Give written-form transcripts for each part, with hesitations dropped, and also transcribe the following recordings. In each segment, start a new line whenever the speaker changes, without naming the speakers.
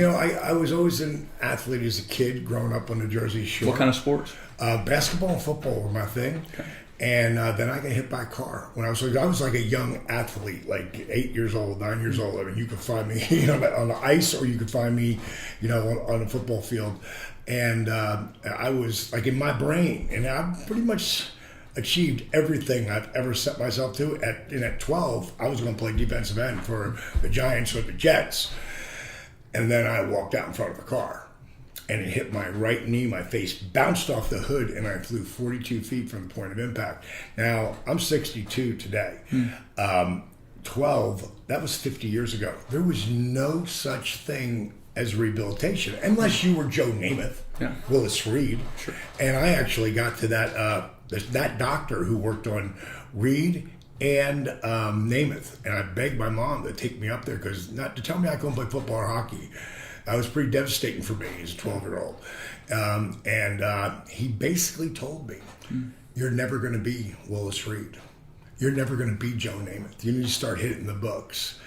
I was always an athlete as a kid, growing up on the Jersey Shore.
What kind of sports?
Basketball and football were my thing.
Okay.
And then I got hit by a car when I was like a young athlete, like 8 years old, 9 years old. I mean, you could find me, on the ice, or you could find me, on a football field. And I was like in my brain, and I pretty much achieved everything I've ever set myself to. At 12, I was going to play defensive end for the Giants or the Jets. And then I walked out in front of the car, and it hit my right knee. My face bounced off the hood, and I flew 42 feet from the point of impact. Now, I'm 62 today. 12, that was 50 years ago. There was no such thing as rehabilitation, unless you were Joe Namath, Willis Reed.
Sure.
And I actually got to that doctor who worked on Reed and Namath, and I begged my mom to take me up there, because not to tell me I couldn't play football or hockey. That was pretty devastating for me as a 12-year-old. And he basically told me, you're never going to be Willis Reed. You're never going to be Joe Namath. You need to start hitting the books.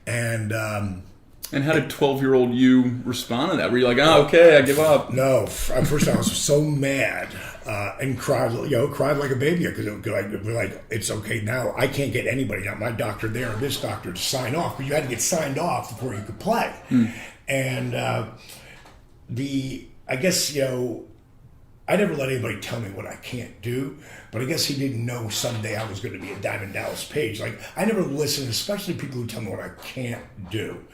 And
how did 12-year-old you respond to that? Were you like, okay, I give up?
No. At first I was so mad and cried like a baby, because it would be like, it's okay now. I can't get anybody, not my doctor there or this doctor, to sign off. But you had to get signed off before you could play. And I guess, I never let anybody tell me what I can't do, but I guess he didn't know someday I was going to be a Diamond Dallas Page. Like, I never listen, especially people who tell me what I can't do.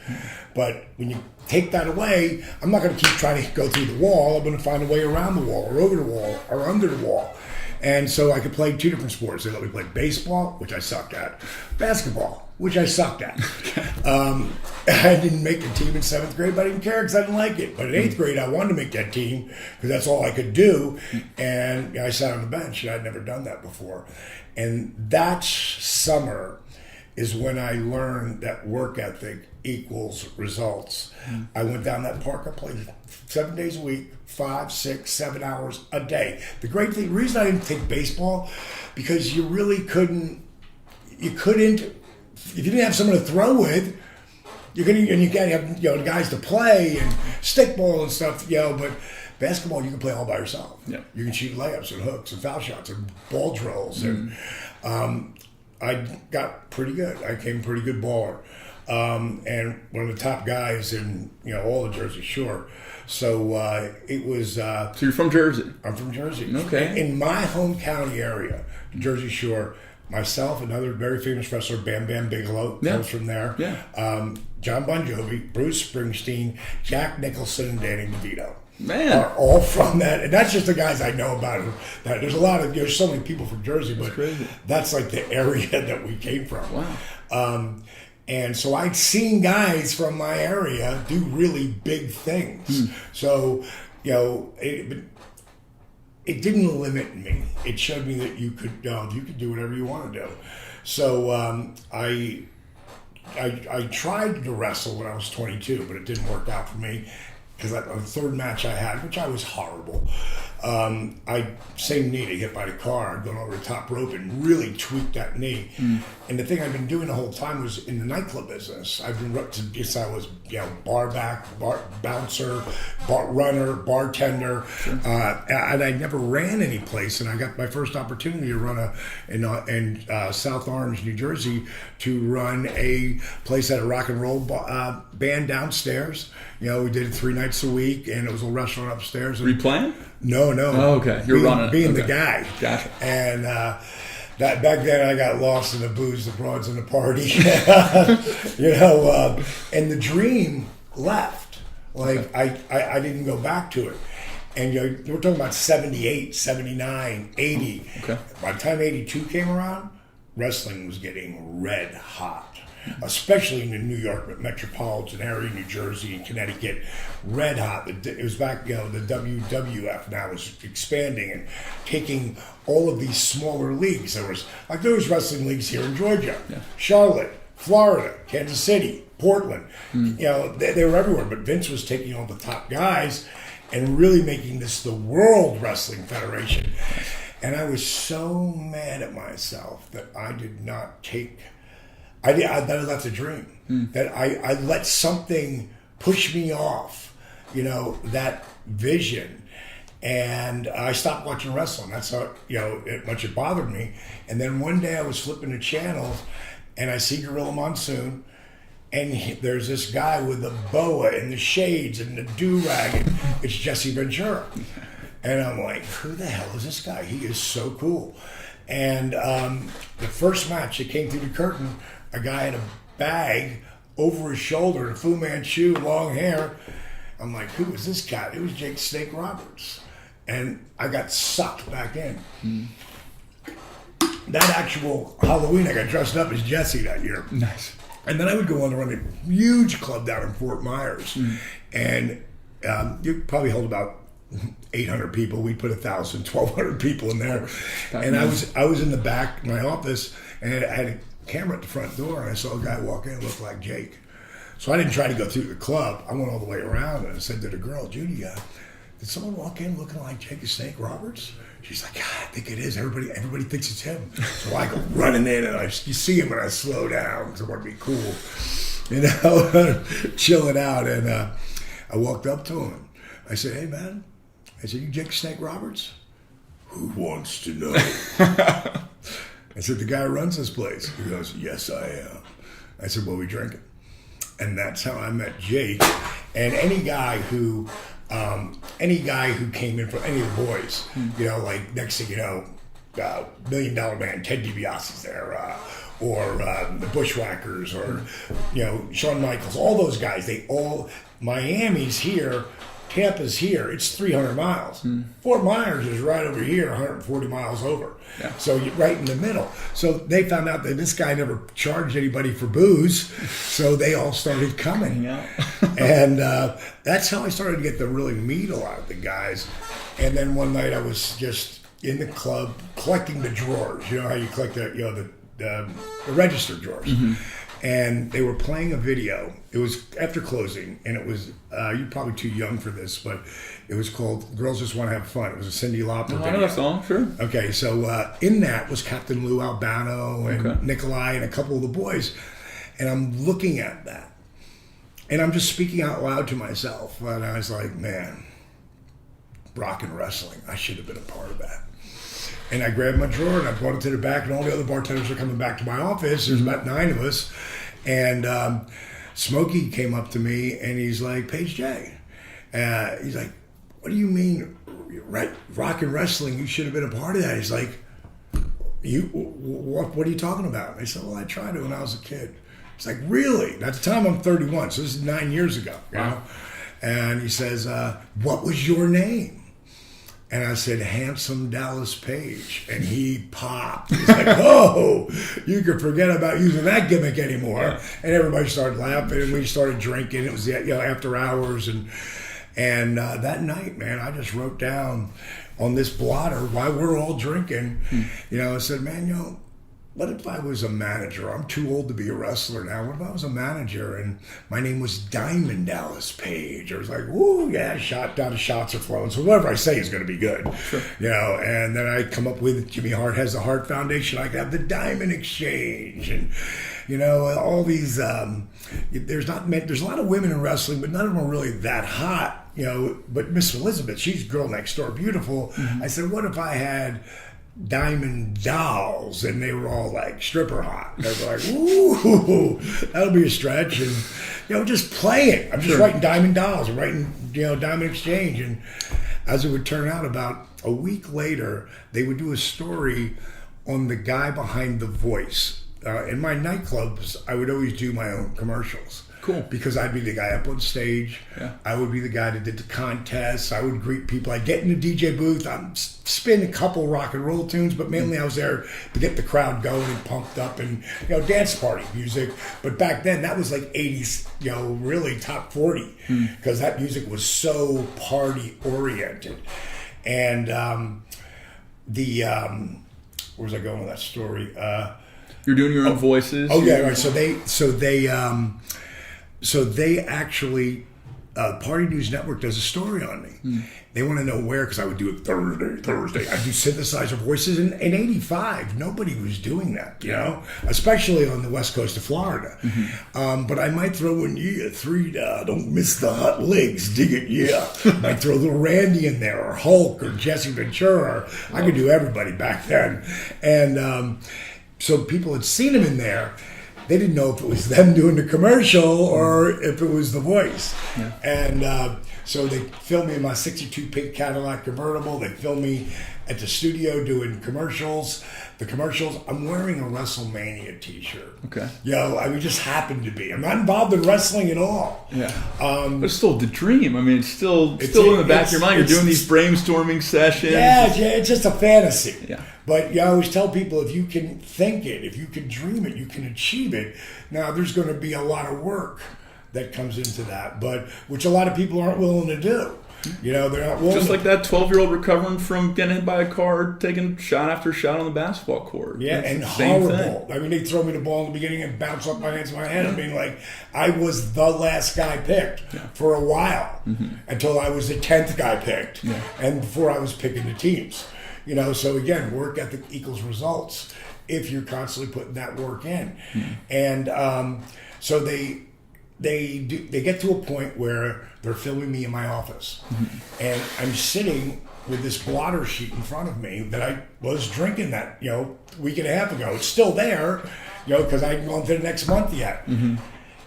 But when you take that away, I'm not going to keep trying to go through the wall. I'm going to find a way around the wall, or over the wall, or under the wall. And so I could play two different sports. They let me play baseball, which I sucked at, basketball, which I sucked at. I didn't make the team in 7th grade, but I didn't care because I didn't like it. But in 8th grade, I wanted to make that team because that's all I could do. And I sat on the bench, and I'd never done that before. And that summer is when I learned that work ethic equals results. I went down that park. I played 7 days a week, 5, 6, 7 hours a day. The great thing, the reason I didn't take baseball, because you really couldn't, if you didn't have someone to throw with, you can't have the guys to play and stickball and stuff, but basketball you can play all by yourself.
Yeah.
You can shoot layups and hooks and foul shots and ball drills, and I got pretty good. I became a pretty good baller, and one of the top guys in all the Jersey Shore. So it was.
So you're from Jersey?
I'm from Jersey.
Okay.
In my home county area, Jersey Shore. Myself, another very famous wrestler, Bam Bam Bigelow, comes from there.
Yeah.
John Bon Jovi, Bruce Springsteen, Jack Nicholson, and Danny DeVito.
Man.
Are all from that. And that's just the guys I know about. There's a lot of, there's so many people from Jersey, but that's like the area that we came from.
Wow.
And so I'd seen guys from my area do really big things. So, it didn't limit me. It showed me that you could do whatever you want to do. So I tried to wrestle when I was 22, but it didn't work out for me, because the third match I had, which I was horrible, same knee to hit by the car. I'd gone over the top rope and really tweaked that knee. And the thing I've been doing the whole time was in the nightclub business. I've been since I was bar back, bouncer, runner, bartender, and I never ran any place. And I got my first opportunity to run in South Orange, New Jersey, to run a place at a rock and roll band downstairs. We did it 3 nights a week, and it was a restaurant upstairs.
Were you playing?
No.
Oh, okay. You're running.
Being the guy.
Gotcha.
And that back then I got lost in the booze, the broads, and the party. And the dream left. Like, I didn't go back to it. And we're talking about 78, 79, 80.
Okay.
By the time 82 came around, wrestling was getting red hot. Especially in the New York metropolitan area, New Jersey and Connecticut, red hot. It was back, the SWFF now was expanding and taking all of these smaller leagues. There was wrestling leagues here in Georgia, Charlotte, Florida, Kansas City, Portland. They were everywhere. But Vince was taking all the top guys and really making this the World Wrestling Federation. And I was so mad at myself that I did not take. That's a dream. That I let something pushed me off, that vision. And I stopped watching wrestling. That's how, much it bothered me. And then one day I was flipping the channels and I see Gorilla Monsoon. And there's this guy with the boa and the shades and the do-rag. And it's Jesse Ventura. And I'm like, who the hell is this guy? He is so cool. And the first match that came through the curtain, a guy had a bag over his shoulder, a Fu Manchu, long hair. I'm like, who is this guy? It was Jake Snake Roberts. And I got sucked back in. That actual Halloween, I got dressed up as Jesse that year.
Nice.
And then I would go on to run a huge club down in Fort Myers. And you probably hold about 800 people. We put 1,000, 1,200 people in there. And I was in the back of my office, and I had a camera at the front door, and I saw a guy walk in, looked like Jake. So I didn't try to go through the club. I went all the way around, and I said to the girl, Judy, did someone walk in looking like Jake the Snake Roberts? She's like, I think it is. Everybody thinks it's him. So I go running in, and you see him, and I slow down because I want to be cool, chilling out. And I walked up to him. I said, hey, man. I said, you Jake Snake Roberts? Who wants to know? I said, the guy who runs this place. He goes, yes, I am. I said, well, we drinking. And that's how I met Jake. And any guy who came in from any of the boys, like next thing you know, $1 Million Man, Ted DiBiase's there, or the Bushwhackers, or Shawn Michaels, all those guys. Miami's here, Tampa's here. It's 300 miles. Fort Myers is right over here, 140 miles over. Yeah. So you're right in the middle. So they found out that this guy never charged anybody for booze, so they all started coming. Yeah. And that's how I started to get the really meal out of the guys. And then one night I was just in the club collecting the drawers. You know how you collect the register drawers. And they were playing a video. It was after closing, and it was, you're probably too young for this, but it was called Girls Just Want to Have Fun. It was a Cyndi Lauper video.
I know that song, sure.
Okay, so in that was Captain Lou Albano and Nikolai and a couple of the boys. And I'm looking at that. And I'm just speaking out loud to myself. And I was like, man, rock and wrestling, I should have been a part of that. And I grabbed my drawer and I brought it to the back, and all the other bartenders are coming back to my office. There's about 9 of us. And Smokey came up to me and he's like, Paige J. He's like, what do you mean, rock and wrestling? You should have been a part of that. He's like, what are you talking about? And I said, well, I tried it when I was a kid. He's like, really? And at the time I'm 31, so this is 9 years ago. Wow. And he says, what was your name? And I said, Handsome Dallas Page. And he popped. He's like, oh, you could forget about using that gimmick anymore. And everybody started laughing, and we started drinking. It was after hours. And that night, man, I just wrote down on this blotter while we're all drinking, I said, man, what if I was a manager? I'm too old to be a wrestler now. What if I was a manager and my name was Diamond Dallas Page? I was like, woo, yeah, shots are flowing. So whatever I say is going to be good. Sure. And then I come up with Jimmy Hart has the Hart Foundation. I have the Diamond Exchange. And, all these, there's a lot of women in wrestling, but none of them are really that hot, but Miss Elizabeth, she's girl next door, beautiful. I said, what if I had Diamond Dolls, and they were all like stripper hot. They were like, ooh, that'll be a stretch. And, just playing. I'm just writing Diamond Dolls, writing, Diamond Exchange. And as it would turn out, about a week later, they would do a story on the guy behind the voice. In my nightclubs, I would always do my own commercials. Cool. Because I'd be the guy up on stage. Yeah. I would be the guy that did the contests. I would greet people. I'd get in the DJ booth. I'd spin a couple rock and roll tunes, but mainly I was there to get the crowd going and pumped up and, dance party music. But back then, that was like 80s, really top 40, because that music was so party oriented. And where was I going with that story?
You're doing your own voices.
Oh yeah, right. So they actually Party News Network does a story on me. They want to know where, because I would do it Thursday. I do synthesizer voices. In 85, nobody was doing that, you know, especially on the west coast of Florida. But I might throw in, don't miss the hot legs, dig it, yeah. Might throw a little Randy in there, or Hulk, or Jesse Ventura. I could do everybody back then. And so people had seen him in there. They didn't know if it was them doing the commercial or if it was the voice. Yeah. And so they filmed me in my 62 pink Cadillac convertible. They filmed me at the studio doing commercials. The commercials, I'm wearing a WrestleMania t-shirt.
Okay.
I mean, just happened to be. I'm not involved in wrestling at all.
Yeah. But it's still the dream. I mean, it's still in the back of your mind. You're doing these brainstorming sessions.
Yeah, it's just a fantasy.
Yeah.
But I always tell people, if you can think it, if you can dream it, you can achieve it. Now, there's going to be a lot of work that comes into that, but which a lot of people aren't willing to do. They're not willing.
Just like that 12-year-old recovering from getting hit by a car, taking shot after shot on the basketball court.
Yeah, and horrible. I mean, they throw me the ball in the beginning and bounce off my hands and my head. I mean, like, I was the last guy picked for a while until I was the 10th guy picked, and before I was picking the teams. So again, work ethic equals results if you're constantly putting that work in. And so they get to a point where they're filming me in my office, and I'm sitting with this blotter sheet in front of me that I was drinking that week and a half ago. It's still there, because I haven't gone to the next month yet. And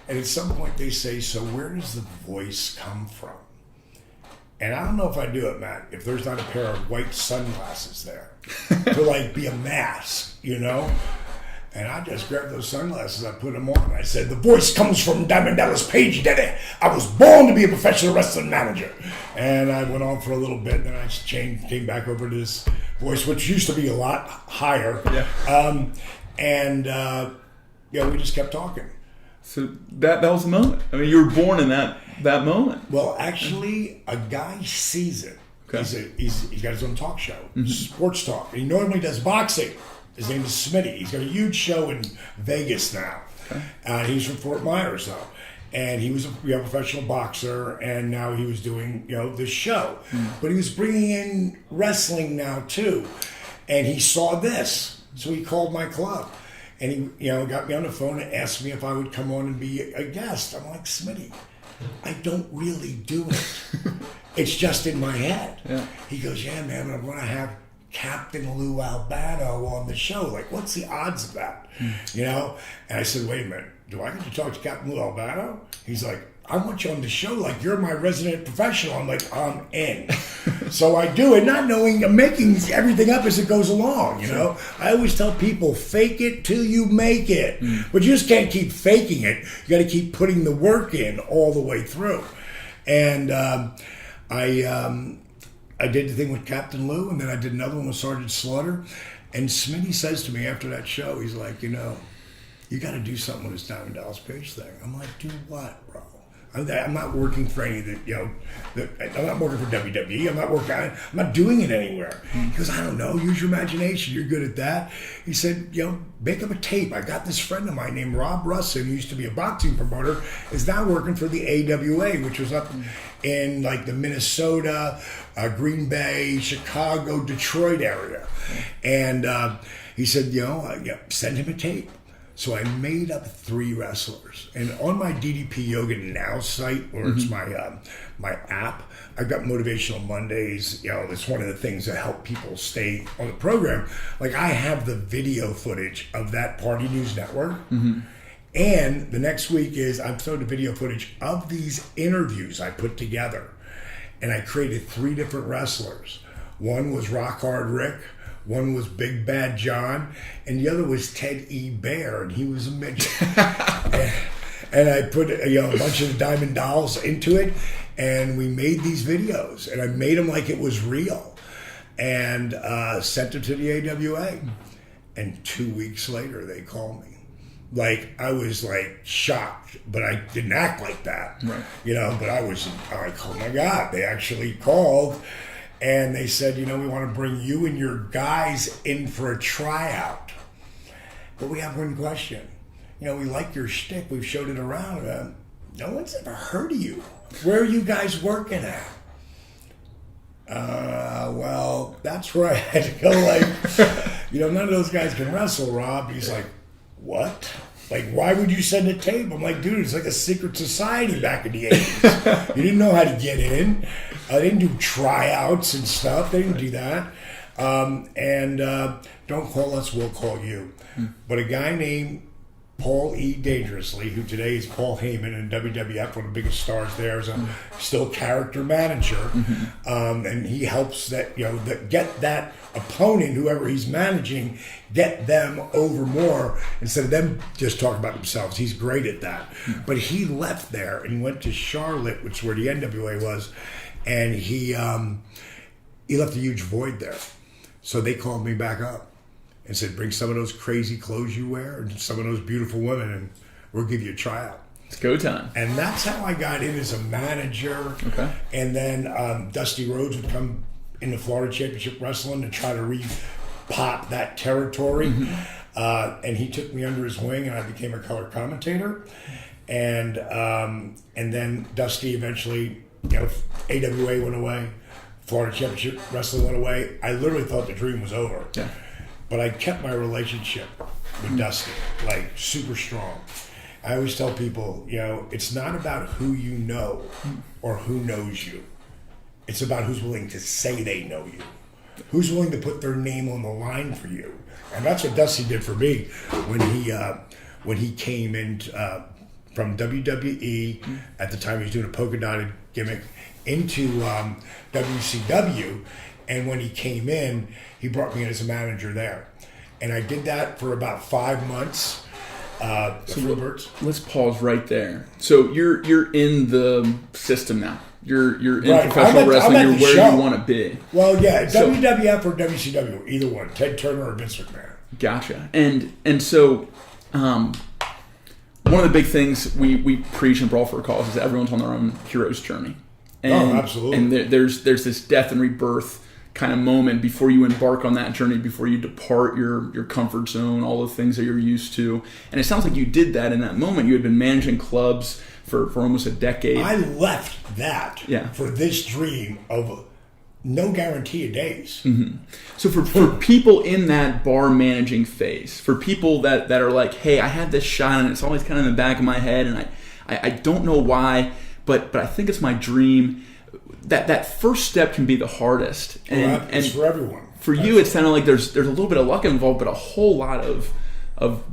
at some point they say, "So where does the voice come from?" And I don't know if I do it, Matt, if there's not a pair of white sunglasses there to like be a mask, And I just grabbed those sunglasses, I put them on, and I said, "The voice comes from Diamond Dallas Page, Daddy. I was born to be a professional wrestling manager." And I went on for a little bit, and then I came back over to this voice, which used to be a lot higher. Yeah. We just kept talking.
So that was the moment. I mean, you were born in that moment.
Well, actually, a guy sees it. Okay. He's got his own talk show, sports talk. He normally does boxing. His name is Smitty. He's got a huge show in Vegas now. Okay. He's from Fort Myers, though. And he was a professional boxer, and now he was doing, this show. But he was bringing in wrestling now, too. And he saw this. So he called my club. And he, got me on the phone and asked me if I would come on and be a guest. I'm like, "Smitty, I don't really do it. It's just in my head." Yeah. He goes, "Yeah, man, I'm going to have Captain Lou Albano on the show. Like, what's the odds of that?" And I said, "Wait a minute. Do I get to talk to Captain Lou Albano?" He's like, "I want you on the show. Like, you're my resident professional." I'm like, "I'm in." So I do it, not knowing, I'm making everything up as it goes along, I always tell people, fake it till you make it. But you just can't keep faking it. You got to keep putting the work in all the way through. And I did the thing with Captain Lou, and then I did another one with Sergeant Slaughter. And Smitty says to me after that show, he's like, you got to do something with this Diamond Dallas Page thing. I'm like, "Do what, bro?" I'm not working for any of I'm not working for WWE. I'm not doing it anywhere. He goes, "I don't know. Use your imagination. You're good at that." He said, "Make up a tape. I got this friend of mine named Rob Russin, who used to be a boxing promoter, is now working for the AWA, which was up in like the Minnesota, Green Bay, Chicago, Detroit area." And he said, send him a tape. So I made up 3 wrestlers, and on my DDP Yoga Now site, or it's my app, I've got Motivational Mondays. It's one of the things that help people stay on the program. Like, I have the video footage of that Party News Network, and the next week I'm throwing the video footage of these interviews I put together, and I created 3 different wrestlers. One was Rock Hard Rick. One was Big Bad John, and the other was Ted E. Bear, and he was a midget. and I put a bunch of the Diamond Dolls into it, and we made these videos, and I made them like it was real, and sent them to the AWA. And 2 weeks later, they called me. Like, I was like shocked, but I didn't act like that, right. But I was like, "Oh my God!" They actually called. And they said, "We want to bring you and your guys in for a tryout. But we have one question. We like your shtick. We've showed it around. no one's ever heard of you. Where are you guys working at? Well, that's where I had to go, like, none of those guys can wrestle, Rob. He's like, what? Like, why would you send a tape? I'm like, dude, it's like a secret society back in the 80s. You didn't know how to get in. They didn't do tryouts and stuff. They didn't do that. Don't call us, we'll call you. But a guy named Paul E. Dangerously, who today is Paul Heyman in WWF, one of the biggest stars there, is a still character manager, and he helps that get that opponent, whoever he's managing, get them over more instead of them just talking about themselves. He's great at that. But he left there and he went to Charlotte, which is where the NWA was, and he left a huge void there. So they called me back up and said, bring some of those crazy clothes you wear and some of those beautiful women, and we'll give you a tryout.
It's go time.
And that's how I got in as a manager.
Okay. And
then Dusty Rhodes would come into Florida Championship Wrestling to try to re-pop that territory. And he took me under his wing, and I became a color commentator. And then Dusty eventually, AWA went away. Florida Championship Wrestling went away. I literally thought the dream was over.
Yeah.
But I kept my relationship with Dusty, like, super strong. I always tell people, it's not about who you know or who knows you. It's about who's willing to say they know you. Who's willing to put their name on the line for you. And that's what Dusty did for me when he came in from WWE. At the time he was doing a polka dotted gimmick into WCW. And when he came in, he brought me in as a manager there. And I did that for about 5 months.
Let's pause right there. So you're in the system now. You're in professional wrestling. You're where you want to be.
Well, yeah, WWF or WCW, either one. Ted Turner or Vince McMahon.
Gotcha. And so one of the big things we preach in Brawl for a Cause is that everyone's on their own hero's journey. And,
absolutely.
And there's this death and rebirth kind of moment before you embark on that journey, before you depart your comfort zone, all the things that you're used to. And it sounds like you did that in that moment. You had been managing clubs for almost a decade.
I left that for this dream of no guarantee of days.
So for people in that bar managing phase, for people that are like, hey, I had this shot and it's always kind of in the back of my head and I don't know why, but I think it's my dream. That first step can be the hardest. And
it's for everyone.
For you, it sounded like there's a little bit of luck involved, but a whole lot of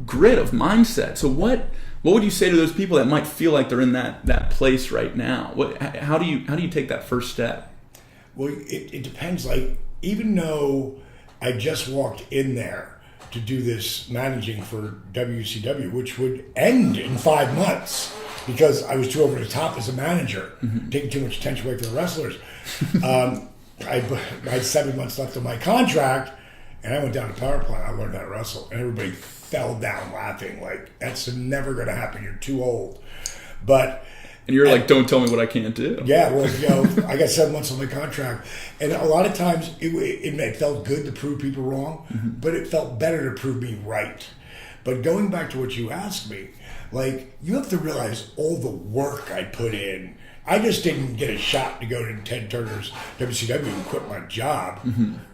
grit, of mindset. So what would you say to those people that might feel like they're in that place right now? How do you take that first step?
Well, it depends. Like, even though I just walked in there to do this managing for WCW, which would end in 5 months because I was too over the top as a manager, taking too much attention away from the wrestlers. I had 7 months left of my contract, and I went down to power plant. I learned how to wrestle, and everybody fell down laughing. Like, that's never going to happen. You're too old. And
you're like, don't tell me what I can't do.
Yeah, well, I got 7 months on my contract. And a lot of times it felt good to prove people wrong, but it felt better to prove me right. But going back to what you asked me, like, you have to realize all the work I put in. I just didn't get a shot to go to Ted Turner's WCW and quit my job.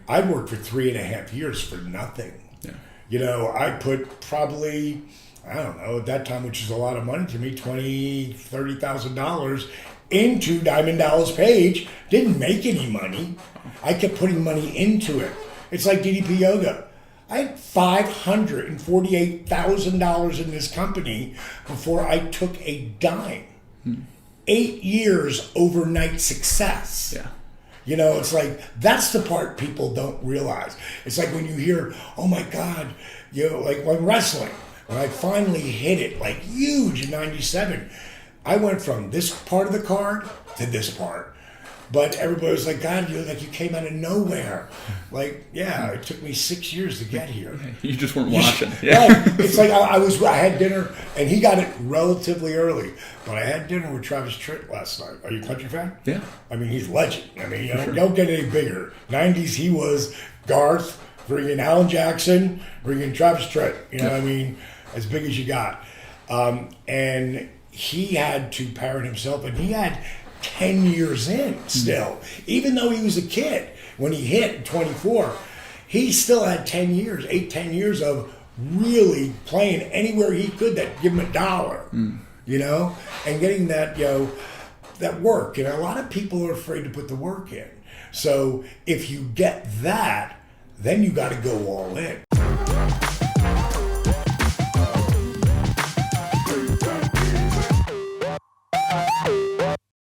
I worked for 3.5 years for nothing. Yeah. I put probably, I don't know, at that time, which is a lot of money to me, $20,000, $30,000 into Diamond Dallas Page. Didn't make any money. I kept putting money into it. It's like DDP Yoga. I had $548,000 in this company before I took a dime. 8 years overnight success.
Yeah.
It's like, that's the part people don't realize. It's like when you hear, oh my God, like when wrestling, when I finally hit it, like huge in 97, I went from this part of the card to this part. But everybody was like, God, you came out of nowhere. Like, yeah, it took me 6 years to get here.
You just weren't watching.
Yeah. It's like I had dinner, and he got it relatively early. But I had dinner with Travis Tritt last night. Are you a country fan?
Yeah.
I mean, he's a legend. I mean, don't get any bigger. 90s, he was Garth, bringing Alan Jackson, bringing Travis Tritt. I mean, as big as you got. And he had to parent himself, and he had 10 years in still. Even though he was a kid, when he hit 24, he still had 10 years, 10 years of really playing anywhere he could that give him a dollar, you know, and getting that, you know, that work. And a lot of people are afraid to put the work in. So if you get that, then you got to go all in.